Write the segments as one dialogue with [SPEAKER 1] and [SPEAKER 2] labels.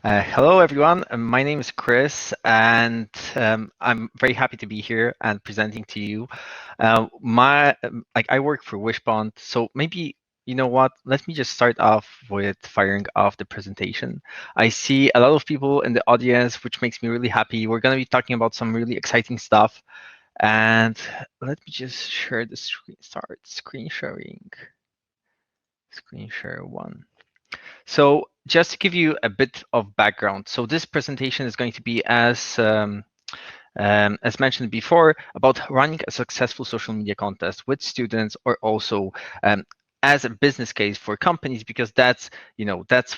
[SPEAKER 1] Hello, everyone. My name is Chris, and I'm very happy to be here and presenting to you. I work for Wishbone, so maybe you know what? Let me just start off with firing off the presentation. I see a lot of people in the audience, which makes me really happy. We're going to be talking about some really exciting stuff, and let me just share the screen. Start screen sharing. Screen share one. So just to give you a bit of background, so this presentation is going to be as mentioned before, about running a successful social media contest with students, or also as a business case for companies, because that's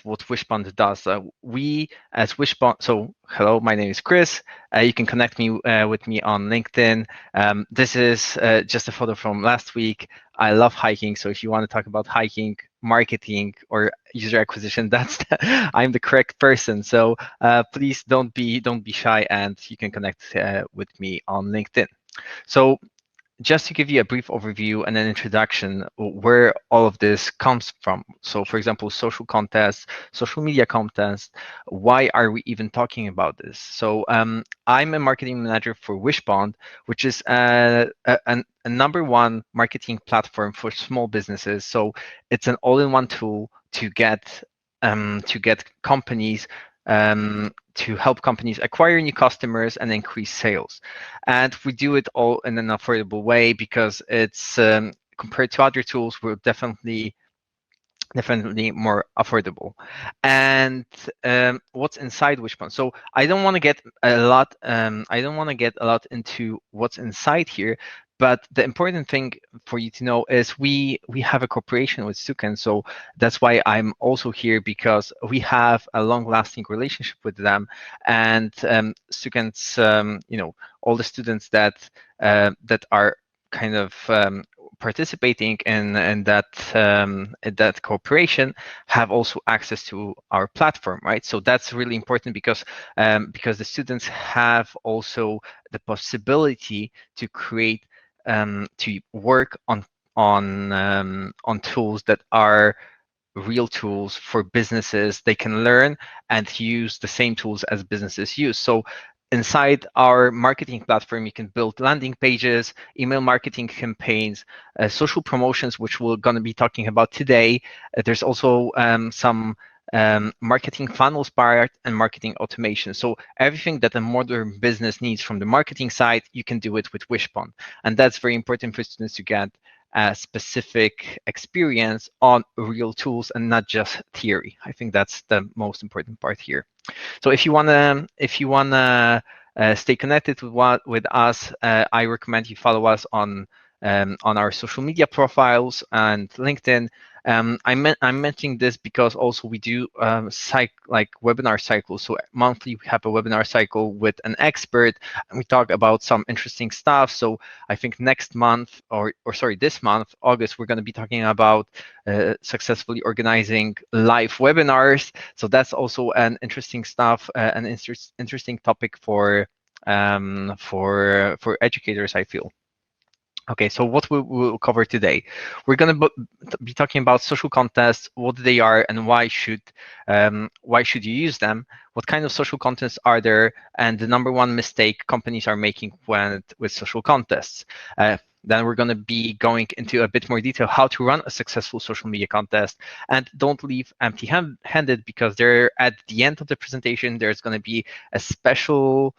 [SPEAKER 1] what Wishbone does. We as Wishbone. So hello, my name is Chris. You can connect me with me on LinkedIn. This is just a photo from last week. I love hiking, so if you want to talk about hiking, marketing, or user acquisition, I'm the correct person. So please don't be shy, and you can connect with me on LinkedIn. So just to give you a brief overview and an introduction where all of this comes from. So for example, social contests, social media contests, why are we even talking about this? So I'm a marketing manager for Wishbone, which is a number one marketing platform for small businesses. So it's an all-in-one tool to get companies to help companies acquire new customers and increase sales. And we do it all in an affordable way because it's compared to other tools, we're definitely more affordable. And what's inside Wishbone? So I don't want to get a lot. I don't want to get a lot into what's inside here. But the important thing for you to know is we have a cooperation with Suken, so that's why I'm also here, because we have a long-lasting relationship with them, and Suken's all the students that are kind of participating in that cooperation have also access to our platform, right? So that's really important because the students have also the possibility to create to work on tools that are real tools for businesses. They can learn and use the same tools as businesses use. So inside our marketing platform, you can build landing pages, email marketing campaigns, social promotions, which we're going to be talking about today. There's also some marketing funnels part and marketing automation. So everything that a modern business needs from the marketing side, you can do it with Wishbone. And that's very important for students to get a specific experience on real tools and not just theory. I think that's the most important part here. So if you wanna stay connected with us, I recommend you follow us on our social media profiles and LinkedIn. I'm mentioning this because also we do webinar cycles. So monthly we have a webinar cycle with an expert, and we talk about some interesting stuff. So I think next month, or sorry, this month, August, we're going to be talking about successfully organizing live webinars. So that's also an interesting stuff, an interesting topic for educators, I feel. Okay, so what we will cover today, we're going to be talking about social contests, what they are, and why should you use them? What kind of social contests are there, and the number one mistake companies are making with social contests. Then we're going to be going into a bit more detail how to run a successful social media contest, and don't leave empty-handed, because there at the end of the presentation there's going to be a special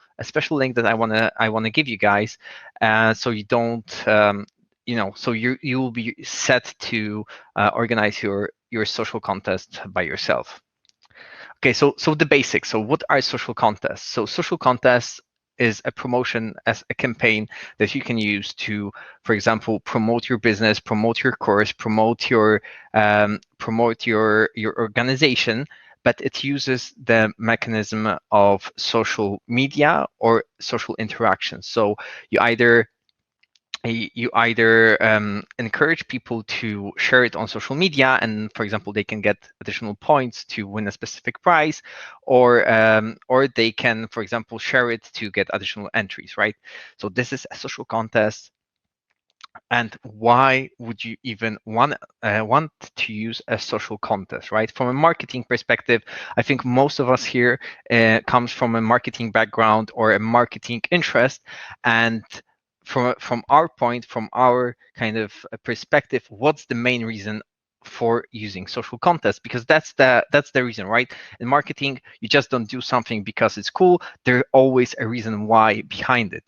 [SPEAKER 1] link that I want to give you guys, so you don't so you will be set to organize your social contest by yourself. Okay, so the basics. So what are social contests? So social contests is a promotion as a campaign that you can use to, for example, promote your business, promote your course, promote your organization, but it uses the mechanism of social media or social interaction. So you either encourage people to share it on social media, and for example, they can get additional points to win a specific prize, or they can, for example, share it to get additional entries, right? So this is a social contest. And why would you even want to use a social contest, right? From a marketing perspective, I think most of us here comes from a marketing background or a marketing interest, and from our point, from our kind of perspective, what's the main reason for using social contests? Because that's the reason, right? In marketing, you just don't do something because it's cool. There's always a reason why behind it.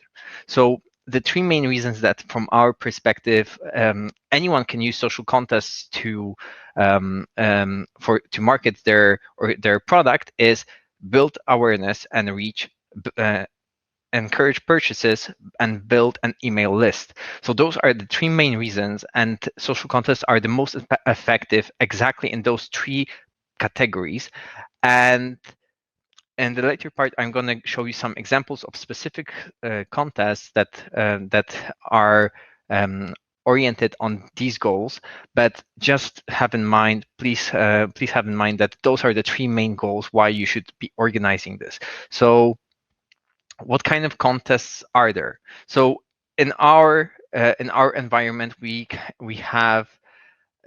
[SPEAKER 1] So the three main reasons that, from our perspective, anyone can use social contests to market their product is build awareness and reach, uh, encourage purchases, and build an email list. So those are the three main reasons, and social contests are the most effective exactly in those three categories. And in the later part, I'm going to show you some examples of specific contests that are oriented on these goals. But just have in mind, please have in mind that those are the three main goals why you should be organizing this. So, what kind of contests are there? So, in our environment, we have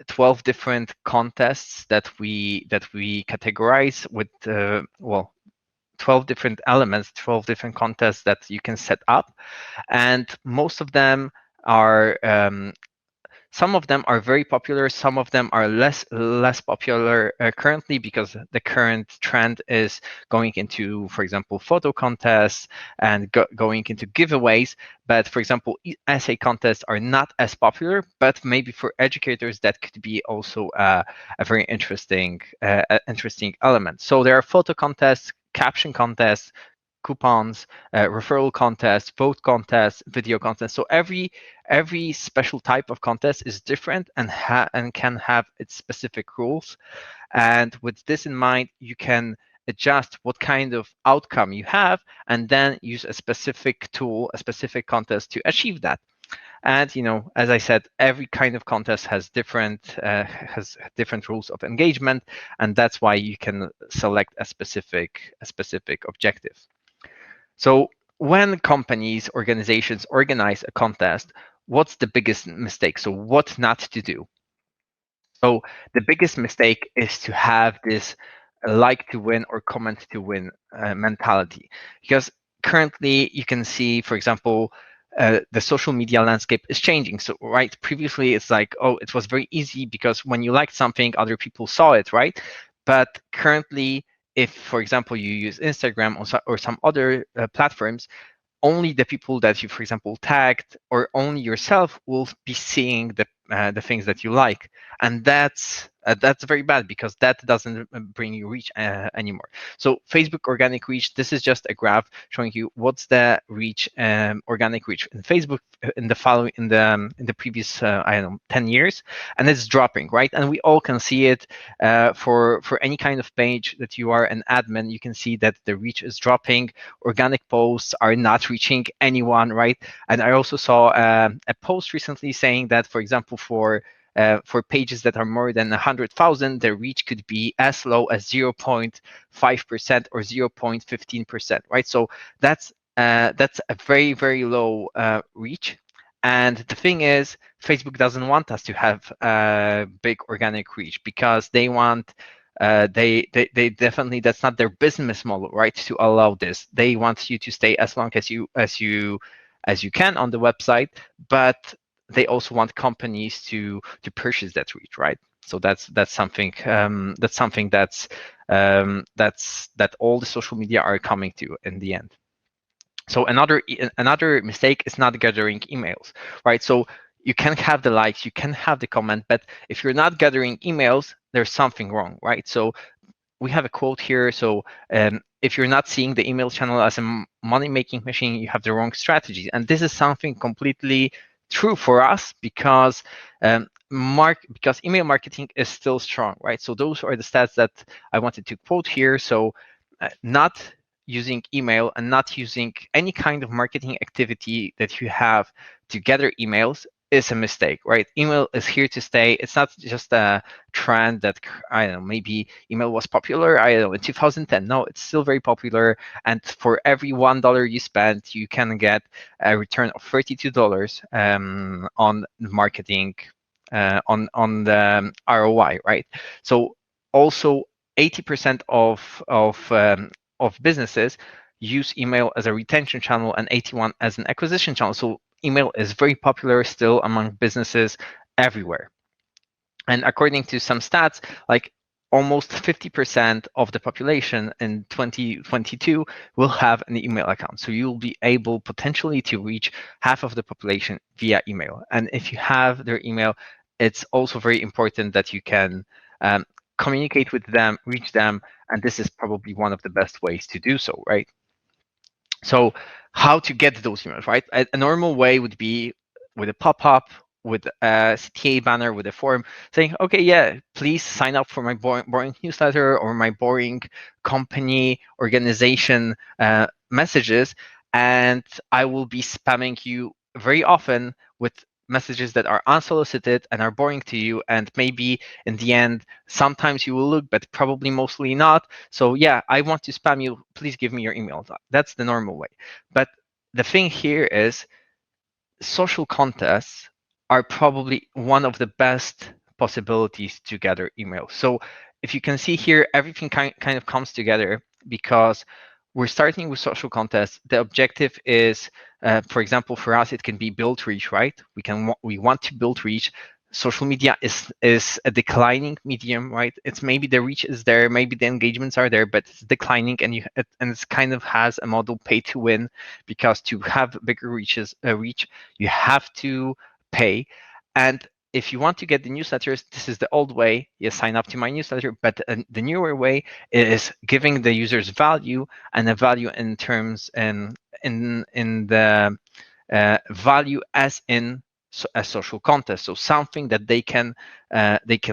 [SPEAKER 1] 12 different contests that we categorize with 12 different elements, 12 different contests that you can set up. And most of them are, some of them are very popular, some of them are less popular currently, because the current trend is going into, for example, photo contests and going into giveaways. But for example, essay contests are not as popular, but maybe for educators that could be also a very interesting element. So there are photo contests, caption contests, coupons, referral contests, vote contests, video contests. So every special type of contest is different and can have its specific rules. And with this in mind, you can adjust what kind of outcome you have, and then use a specific tool, a specific contest to achieve that. And as I said, every kind of contest has different rules of engagement, and that's why you can select a specific objective. So when companies, organizations organize a contest, what's the biggest mistake? So what not to do? So the biggest mistake is to have this like to win or comment to win mentality, because currently you can see, for example, the social media landscape is changing. So right, previously it's like, oh, it was very easy because when you liked something, other people saw it, right? But currently, if, for example, you use Instagram or some other platforms, only the people that you, for example, tagged, or only yourself, will be seeing the things that you like, and that's very bad, because that doesn't bring you reach anymore. So Facebook organic reach, this is just a graph showing you what's the reach, organic reach in Facebook in the previous I don't know, 10 years, and it's dropping, right? And we all can see it for any kind of page that you are an admin. You can see that the reach is dropping. Organic posts are not reaching anyone, right? And I also saw a post recently saying that, for example, for pages that are more than 100,000, the reach could be as low as 0.5% or 0.15%, right? So that's a very, very low reach. And the thing is, Facebook doesn't want us to have a big organic reach, because they want they definitely, that's not their business model, right? To allow this, they want you to stay as long as you can on the website, but they also want companies to purchase that reach, right? So that's something that all the social media are coming to in the end. So another mistake is not gathering emails, right? So you can have the likes, you can have the comment, but if you're not gathering emails, there's something wrong, right? So we have a quote here. So if you're not seeing the email channel as a money-making machine, you have the wrong strategy. And this is something completely true for us, because because email marketing is still strong, right? So those are the stats that I wanted to quote here. So not using email and not using any kind of marketing activity that you have to gather emails is a mistake, right? Email is here to stay. It's not just a trend that, I don't know, maybe email was popular, I don't know, in 2010. No, it's still very popular. And for every $1 you spend, you can get a return of $32 on marketing, on the ROI, right? So also 80% of businesses use email as a retention channel and 81 as an acquisition channel. So email is very popular still among businesses everywhere. And according to some stats, like almost 50% of the population in 2022 will have an email account. So you'll be able potentially to reach half of the population via email. And if you have their email, it's also very important that you can communicate with them, reach them, and this is probably one of the best ways to do so, right? So how to get those emails, right? A normal way would be with a pop-up, with a CTA banner, with a form saying, okay, yeah, please sign up for my boring newsletter or my boring company organization messages, and I will be spamming you very often with messages that are unsolicited and are boring to you, and maybe in the end sometimes you will look, but probably mostly not. So yeah, I want to spam you, please give me your email. That's the normal way. But the thing here is social contests are probably one of the best possibilities to gather emails. So if you can see here, everything kind of comes together because we're starting with social contests. The objective is, for example, for us, it can be build reach, right? We want to build reach. Social media is a declining medium, right? It's maybe the reach is there, maybe the engagements are there, but it's declining, and it's kind of has a model pay to win, because to have bigger reach, you have to pay. And if you want to get the newsletters, this is the old way. You sign up to my newsletter, but the newer way is giving the users value, and a value in terms in the value as in a social contest. So something that they can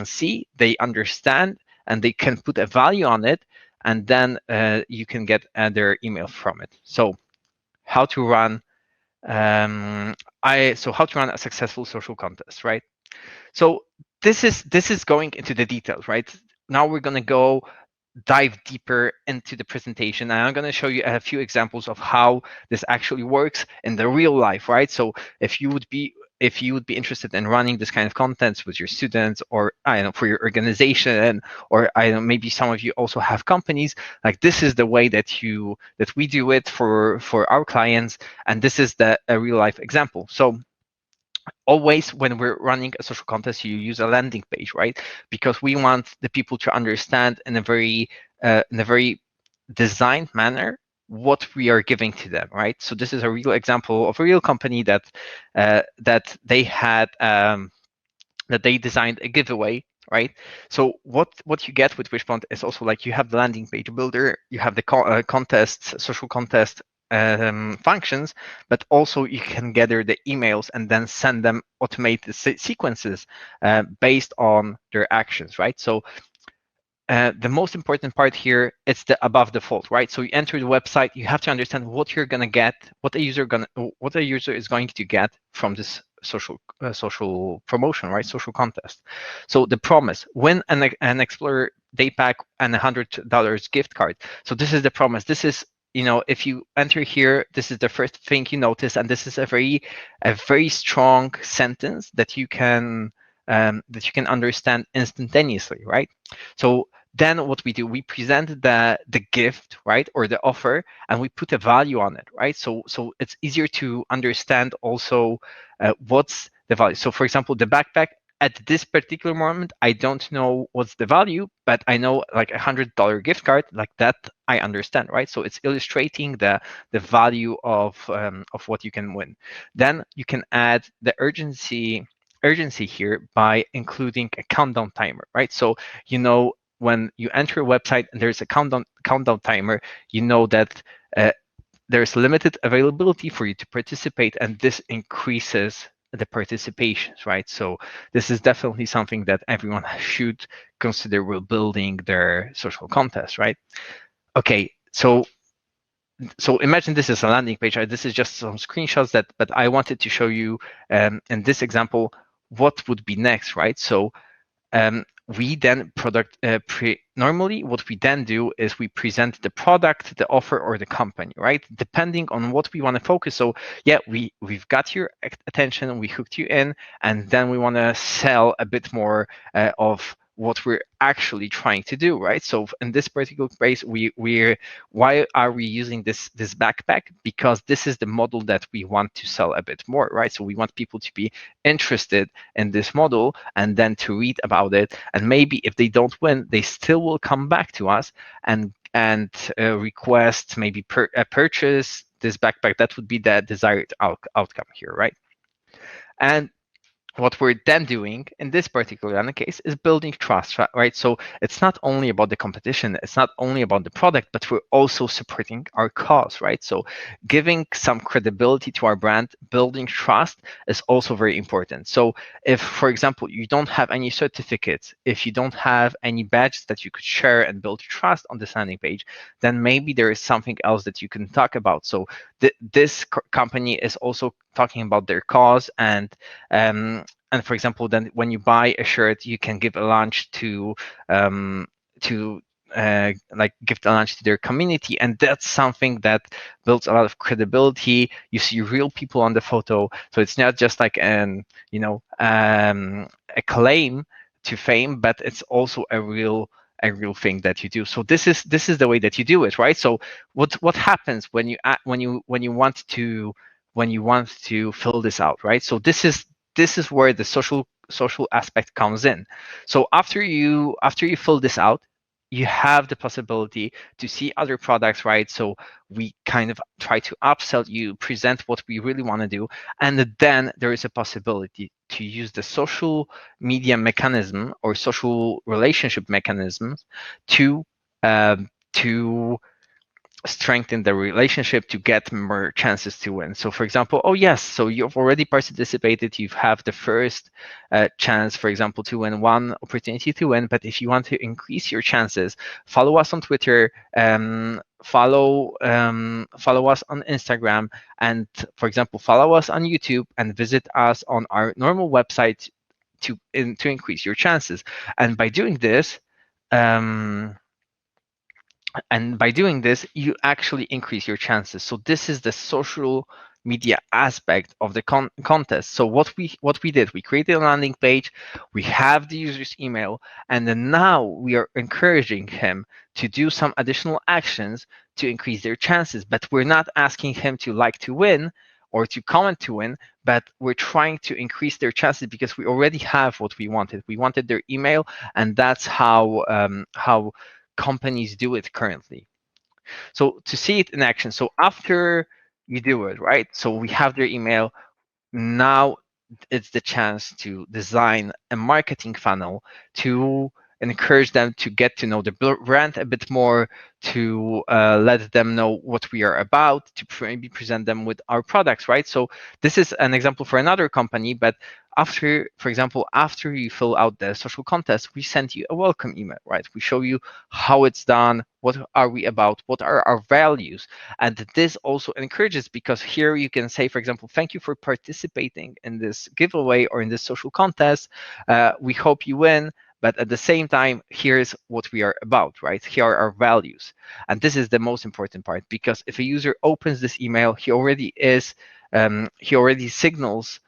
[SPEAKER 1] see, they understand, and they can put a value on it, and then you can get their email from it. So how to run how to run a successful social contest, right? So this is going into the details, right? Now we're going to go dive deeper into the presentation, and I'm going to show you a few examples of how this actually works in the real life, right? So if you would be interested in running this kind of contents with your students, or I don't know, for your organization, or I don't know, maybe some of you also have companies, like this is the way that we do it for our clients, and this is a real life example. So always when we're running a social contest, you use a landing page, right? Because we want the people to understand in a very designed manner what we are giving to them, right? So this is a real example of a real company that they had that they designed a giveaway, right? So what you get with Wishbone is also like you have the landing page builder, you have the contests, social contest functions, but also you can gather the emails and then send them automated sequences based on their actions, right? So the most important part here, it's the above default, right? So you enter the website, you have to understand what you're gonna get, what the user is going to get from this social promotion, right? Social contest. So the promise: win an Explorer day pack and $100 gift card. So this is the promise. This is, if you enter here, this is the first thing you notice, and this is a very strong sentence that you can understand instantaneously, right? So then what we do, we present the gift, right, or the offer, and we put a value on it, right? So it's easier to understand also what's the value. So for example, the backpack, at this particular moment, I don't know what's the value, but I know like $100 gift card, like that I understand, right? So it's illustrating the value of what you can win. Then you can add the urgency here by including a countdown timer, right? So when you enter a website and there's a countdown timer, you know that there's limited availability for you to participate, and this increases the participations, right? So this is definitely something that everyone should consider while building their social contest, right? Okay, so so imagine this is a landing page, right? This is just some screenshots but I wanted to show you in this example what would be next, right? So we then normally what we then do is we present the product, the offer, or the company, right? Depending on what we want to focus. So yeah, we've got your attention, we hooked you in, and then we want to sell a bit more of what we're actually trying to do, right? So in this particular case, we're why are we using this backpack? Because this is the model that we want to sell a bit more, right? So we want people to be interested in this model and then to read about it, and maybe if they don't win, they still will come back to us and request maybe purchase this backpack. That would be the desired outcome here, right? And what we're then doing in this particular case is building trust, right? So it's not only about the competition, it's not only about the product, but we're also supporting our cause, right? So giving some credibility to our brand, building trust is also very important. So if, for example, you don't have any certificates, if you don't have any badges that you could share and build trust on this landing page, then maybe there is something else that you can talk about. So this company is also talking about their cause, and for example, then when you buy a shirt, you can give a lunch to like give the lunch to their community, and that's something that builds a lot of credibility. You see real people on the photo, so it's not just like a claim to fame, but it's also a real thing that you do. So this is the way that you do it, right? So what happens when you want to fill this out, right? So this is where the social aspect comes in. So after you fill this out, you have the possibility to see other products, right? So we kind of try to upsell you, present what we really want to do, and then there is a possibility to use the social media mechanism or social relationship mechanisms to strengthen the relationship, to get more chances to win. So for example, oh yes, so you've already participated, you have the first chance, for example, to win, one opportunity to win. But if you want to increase your chances, follow us on Twitter, follow us on Instagram, and for example, follow us on YouTube and visit us on our normal website to increase your chances. And by doing this, you actually increase your chances. So this is the social media aspect of the contest. So what we did, we created a landing page, we have the user's email, and then now we are encouraging him to do some additional actions to increase their chances. But we're not asking him to like to win or to comment to win, but we're trying to increase their chances because we already have what we wanted. We wanted their email, and that's how companies do it currently. So to see it in action, so after you do it, right? So we have their email. Now it's the chance to design a marketing funnel to encourage them to get to know the brand a bit more, to let them know what we are about, to maybe present them with our products, right? So this is an example for another company, but after, for example, after you fill out the social contest, we send you a welcome email, right? We show you how it's done, what are we about, what are our values. And this also encourages, because here you can say, for example, thank you for participating in this giveaway or in this social contest. We hope you win. But at the same time, here's what we are about, right? Here are our values. And this is the most important part, because if a user opens this email, he already signals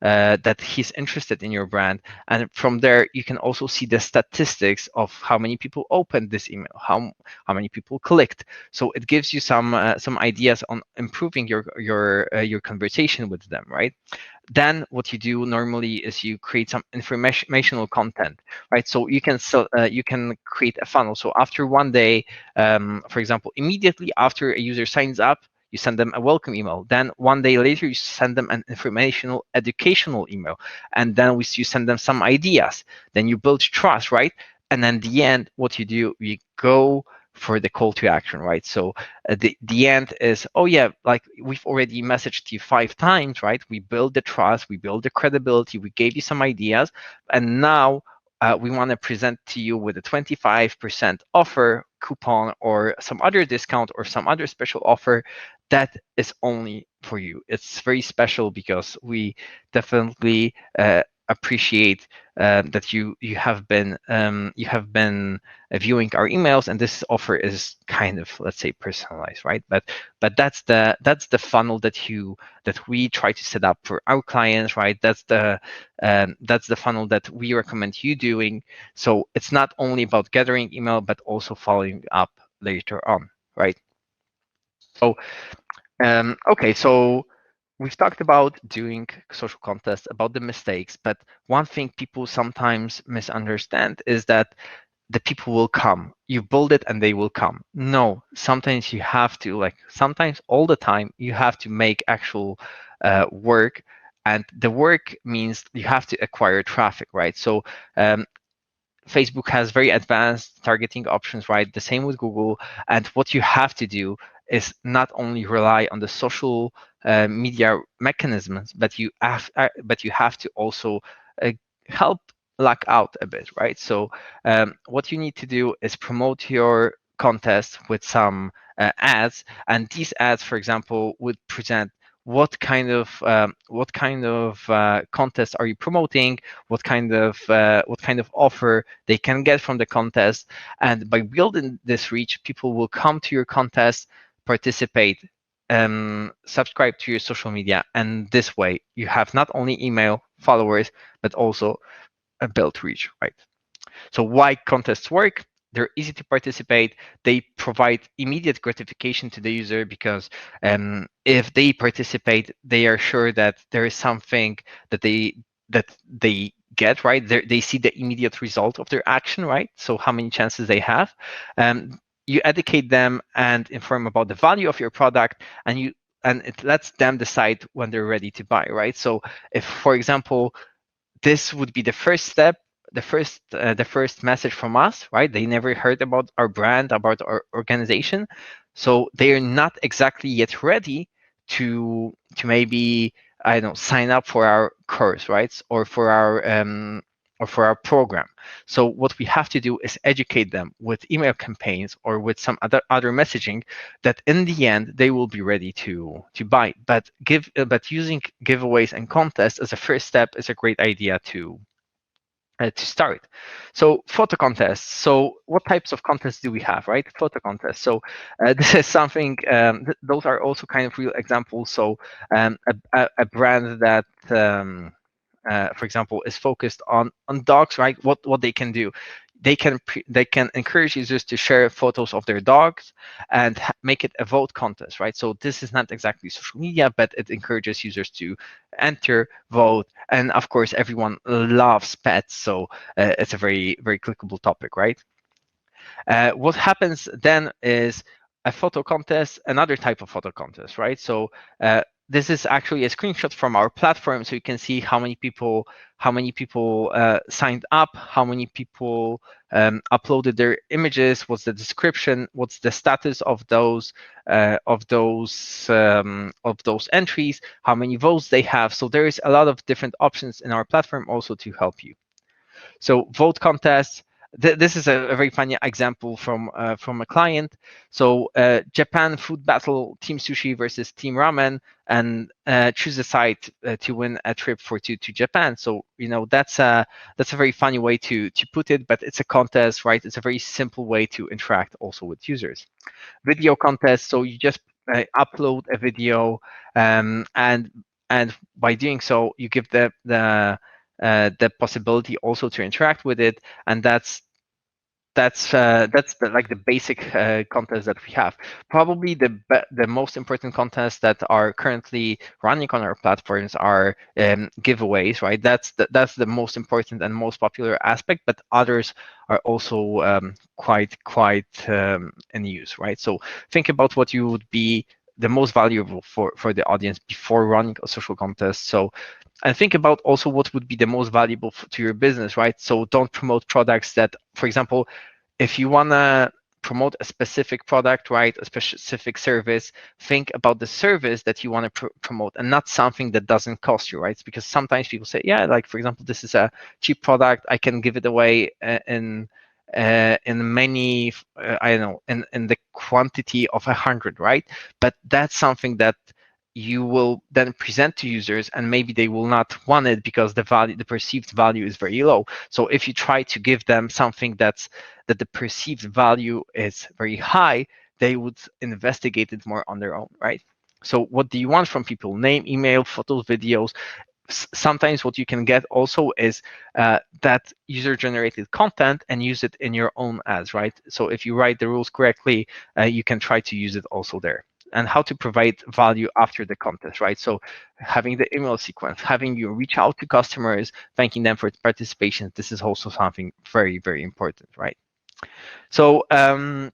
[SPEAKER 1] that he's interested in your brand. And from there, you can also see the statistics of how many people opened this email, how many people clicked. So it gives you some ideas on improving your conversation with them, right? Then what you do normally is you create some informational content, right? So you can create a funnel. So after one day, for example, immediately after a user signs up, you send them a welcome email. Then one day later, you send them an informational, educational email. And then you send them some ideas. Then you build trust, right? And then the end, what you do, you go for the call to action, right? So the end is, oh yeah, like we've already messaged you 5 times, right? We build the trust, we build the credibility, we gave you some ideas, and now we want to present to you with a 25% offer coupon or some other discount or some other special offer that is only for you. It's very special because we definitely appreciate that you have been viewing our emails, and this offer is kind of, let's say, personalized, right? But that's the funnel that we try to set up for our clients, right? That's the funnel that we recommend you doing. So it's not only about gathering email, but also following up later on, right? So okay, so we've talked about doing social contests, about the mistakes, but one thing people sometimes misunderstand is that the people will come. You build it and they will come. No, sometimes you have to, like sometimes all the time, you have to make actual work. And the work means you have to acquire traffic, right? So Facebook has very advanced targeting options, right? The same with Google. And what you have to do is not only rely on the social media mechanisms, but you have to also uh, help luck out a bit, right? So what you need to do is promote your contest with some ads, and these ads, for example, would present what kind of contest are you promoting, what kind of offer they can get from the contest. And by building this reach, people will come to your contest, participate, subscribe to your social media, and this way you have not only email followers but also a built reach, right? So why contests work? They're easy to participate. They provide immediate gratification to the user because if they participate, they are sure that there is something that they get, right. They see the immediate result of their action, right? So how many chances they have. You educate them and inform about the value of your product, and it lets them decide when they're ready to buy, right? So if, for example, this would be the first step, the first message from us, right? They never heard about our brand, about our organization, so they are not exactly yet ready to maybe, I don't know, sign up for our course, right? Or for our program. So what we have to do is educate them with email campaigns or with some other messaging that in the end they will be ready to buy. But using giveaways and contests as a first step is a great idea to start. So photo contests. So what types of contests do we have, right? Photo contests. So this is something, those are also kind of real examples. So a brand that, for example, is focused on dogs, right? What they can do, they can encourage users to share photos of their dogs and make it a vote contest, right? So this is not exactly social media, but it encourages users to enter, vote, and of course everyone loves pets, so it's a very clickable topic, right? What happens then is a photo contest, another type of photo contest, right? So this is actually a screenshot from our platform, so you can see how many people signed up, how many people uploaded their images, what's the description, what's the status of those entries, how many votes they have. So there is a lot of different options in our platform also to help you. So vote contests. This is a very funny example from a client. So Japan food battle, Team Sushi versus Team Ramen, and choose a side to win a trip for two to Japan. So that's a very funny way to put it, but it's a contest, right? It's a very simple way to interact also with users. Video contest. So you just upload a video, and by doing so, you give the possibility also to interact with it, and that's like the basic contest that we have. Probably the most important contests that are currently running on our platforms are giveaways, right? That's the most important and most popular aspect, but others are also quite in use, right? So think about what you would be the most valuable for the audience before running a social contest. So and think about also what would be the most valuable to your business, right? So don't promote products that, for example, if you wanna promote a specific product, right? A specific service. Think about the service that you want to promote, and not something that doesn't cost you, right? Because sometimes people say, yeah, like for example, this is a cheap product, I can give it away in many, I don't know, in the quantity of 100, right? But that's something that you will then present to users, and maybe they will not want it because the perceived value is very low. So if you try to give them something that the perceived value is very high, they would investigate it more on their own, right? So what do you want from people? Name, email, photos, videos. Sometimes what you can get also is that user-generated content and use it in your own ads, right? So if you write the rules correctly, you can try to use it also there. And how to provide value after the contest, right? So having the email sequence, having you reach out to customers, thanking them for participation, this is also something very, very important, right? So the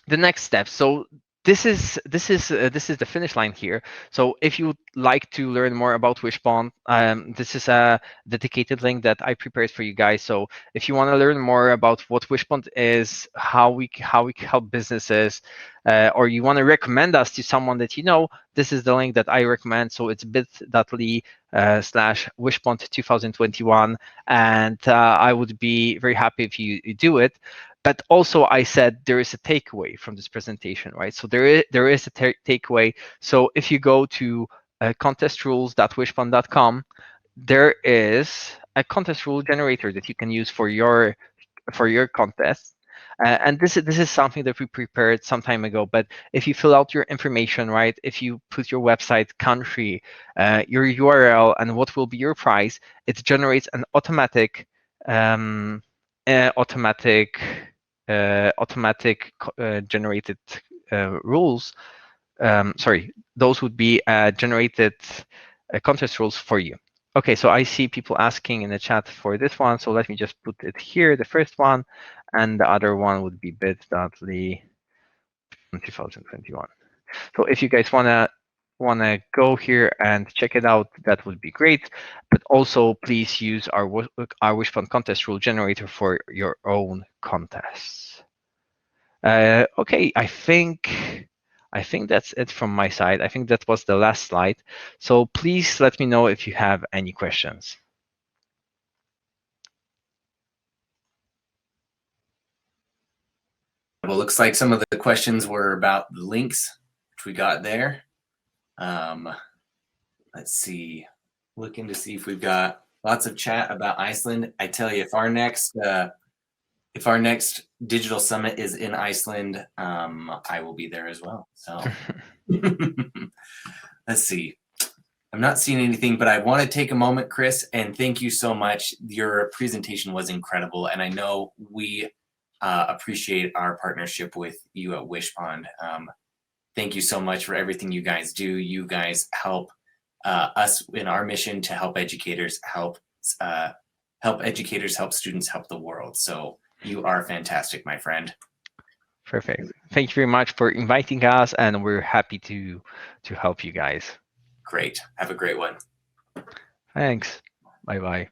[SPEAKER 1] next step. So this is the finish line here. So if you would like to learn more about Wishbone, this is a dedicated link that I prepared for you guys. So if you want to learn more about what Wishbone is, how we help businesses, or you want to recommend us to someone that you know, this is the link that I recommend. So it's bit.ly/Wishbone 2021, and I would be very happy if you do it. But also I said there is a takeaway from this presentation, right? So there is a takeaway. So if you go to contestrules.wishbone.com, there is a contest rule generator that you can use for your contest. And this is something that we prepared some time ago. But if you fill out your information, right, if you put your website, country, your URL, and what will be your price, it generates an automatic generated rules. Sorry, those would be generated contest rules for you. Okay, so I see people asking in the chat for this one, so let me just put it here, the first one, and the other one would be bit.ly 2021. So if you guys wanna go here and check it out, that would be great. But also please use our Wishbone contest rule generator for your own contests. Okay, I think that's it from my side. I think that was the last slide. So please let me know if you have any questions.
[SPEAKER 2] Well, looks like some of the questions were about the links, which we got there. Let's see, looking to see if we've got lots of chat about Iceland. I tell you, if our next digital summit is in Iceland, I will be there as well. So let's see. I'm not seeing anything, but I want to take a moment, Chris, and thank you so much. Your presentation was incredible, and I know we appreciate our partnership with you at Wishpond. Thank you so much for everything you guys do. You guys help us in our mission to help educators, help educators, help students, help the world. So you are fantastic, my friend.
[SPEAKER 1] Perfect. Thank you very much for inviting us, and we're happy to help you guys.
[SPEAKER 2] Great. Have a great one.
[SPEAKER 1] Thanks. Bye-bye.